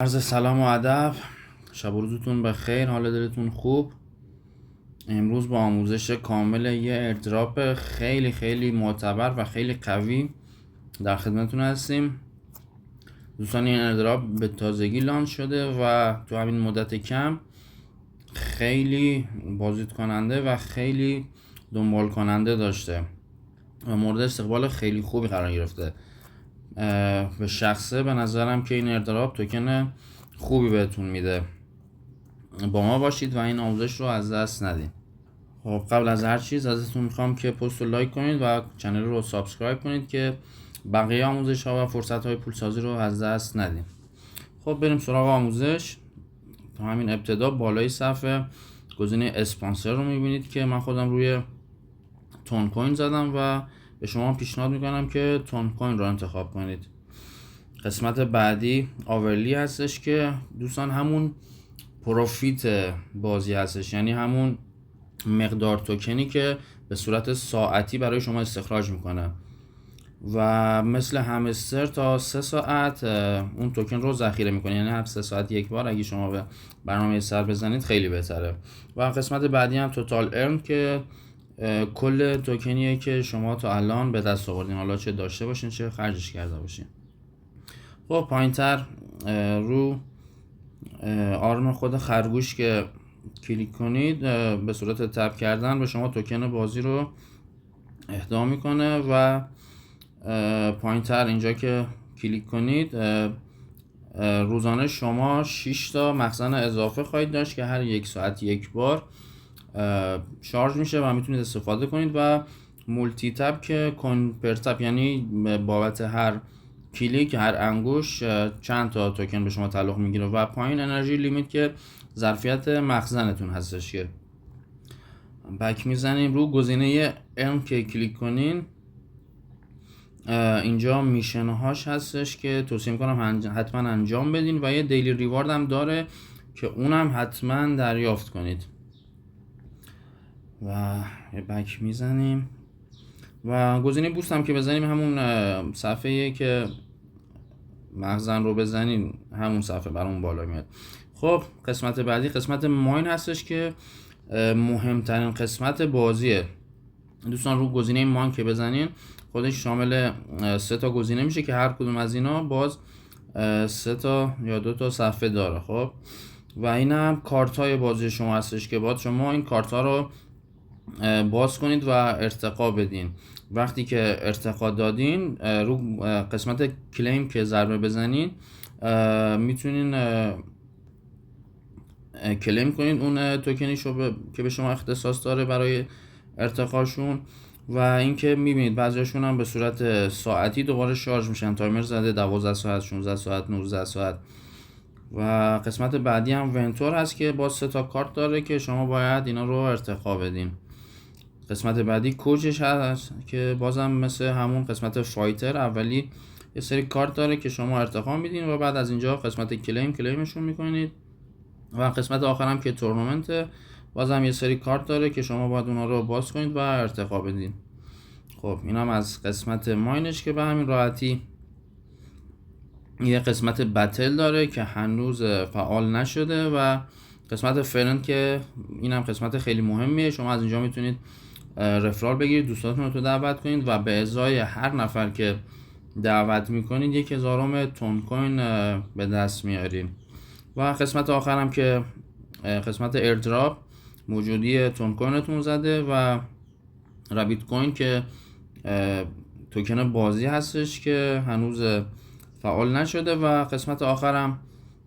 عرض سلام و ادب. شب و روزتون بخیر، حال دلتون خوب. امروز با آموزش کامل یه ایردراپ خیلی خیلی معتبر و خیلی قوی در خدمتتون هستیم. دوستان، این ایردراپ به تازگی لانچ شده و تو همین مدت کم خیلی بازدید کننده و خیلی دنبال کننده داشته و مورد استقبال خیلی خوبی قرار گرفته. به شخصه به نظرم که این ایردراپ توکن خوبی بهتون میده. با ما باشید و این آموزش رو از دست ندید. خب قبل از هر چیز ازتون میخوام که پست رو لایک کنید و چنل رو سابسکرایب کنید که بقیه آموزش ها و فرصت های پولسازی رو از دست ندید. خب بریم سراغ آموزش. تا همین ابتدا بالای صفحه گزینه اسپانسر رو میبینید که من خودم روی تون کوین زدم و به شما پیشنهاد میکنم که تون کوین رو انتخاب کنید. قسمت بعدی آورلی هستش که دوستان همون پروفیت بازی هستش، یعنی همون مقدار توکنی که به صورت ساعتی برای شما استخراج میکنه و مثل همستر تا 3 ساعت اون توکن رو ذخیره میکنه، یعنی هر 3 ساعت یک بار اگه شما به برنامه سر بزنید خیلی بهتره. و قسمت بعدی هم توتال ارن که کل توکنیه که شما تا الان به دست آوردین، حالا چه داشته باشین چه خرجش کرده باشین. خب پایینتر رو آرم خود خرگوش که کلیک کنید به صورت تپ کردن به شما توکن بازی رو اهدا میکنه و پایینتر اینجا که کلیک کنید روزانه شما 6 تا مخزن اضافه خواهید داشت که هر 1 ساعت یک بار شارژ میشه و میتونید استفاده کنید و مولتی تپ که کوین پر تپ، یعنی بابت هر کلیک هر انگوش چند تا توکن به شما تعلق میگیره و پایین انرژی لیمیت که ظرفیت مخزنتون هستش. که بک میزنیم رو گزینه ارن که کلیک کنین اینجا میشن هاش هستش که توصیه میکنم حتما انجام بدین و یه دیلی ریوارد هم داره که اونم حتما دریافت کنید. و یه بک میزنیم و گزینه بوست هم که بزنیم همون صفحه‌ایه که مخزن رو بزنین همون صفحه برامون بالا میاد. خب قسمت بعدی قسمت ماین هستش که مهمترین قسمت بازیه. دوستان رو گزینه ماین که بزنین خودش شامل 3 تا گزینه میشه که هر کدوم از اینا باز 3 تا یا 2 تا صفحه داره. خب و این هم کارت های بازی شما هستش که باید شما این کارت ها رو باز کنید و ارتقا بدین. وقتی که ارتقا دادین رو قسمت کلیم که ضربه بزنین میتونین کلیم کنین اون توکنیشو که به شما اختصاص داره برای ارتقاشون. و اینکه میبینید بعضیاشون هم به صورت ساعتی دوباره شارژ میشن، تایمر زده 12 ساعت 16 ساعت 19 ساعت. و قسمت بعدی هم ونتور هست که با 3 تا کارت داره که شما باید اینا رو ارتقا بدین. قسمت بعدی کوچش هست که بازم مثل همون قسمت فایتر اولی یه سری کارت داره که شما ارتقا میدین و بعد از اینجا قسمت کلیمشون میکنید. و قسمت آخر هم که تورنمنت بازم یه سری کارت داره که شما باید اونا رو باز کنید و ارتقا بدین. خب این هم از قسمت ماینش که به همین راحتی. یه قسمت بتل داره که هنوز فعال نشده و قسمت فرند که این هم قسمت خیلی مهمیه. شما از اینجا میتونید رفرال بگیرید، دوستاتون رو دعوت کنید و به ازای هر نفر که دعوت میکنید 1000 تون کوین به دست میارین. و قسمت آخر هم که قسمت ایردراپ موجودی تون کوینتون زده و رابیت کوین که توکن بازی هستش که هنوز فعال نشده. و قسمت آخر هم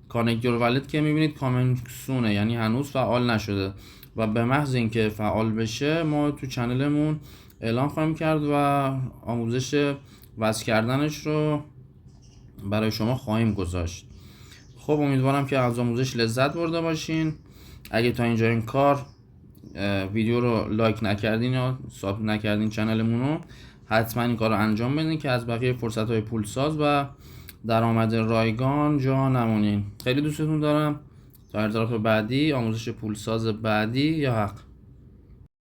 کانکت یور والت که میبینید کامنت سونه، یعنی هنوز فعال نشده و به محض اینکه فعال بشه ما تو چنلمون اعلام خواهیم کرد و آموزش وصل کردنش رو برای شما خواهیم گذاشت. خب امیدوارم که از آموزش لذت برده باشین. اگه تا اینجا این کار ویدیو رو لایک نکردین یا ساب نکردین چنلمون رو، حتما این کار رو انجام بدین که از بقیه فرصت های پولساز و درآمد رایگان جا نمونین. خیلی دوستتون دارم. تا ایردراپ بعدی، آموزش پولساز بعدی یا حق.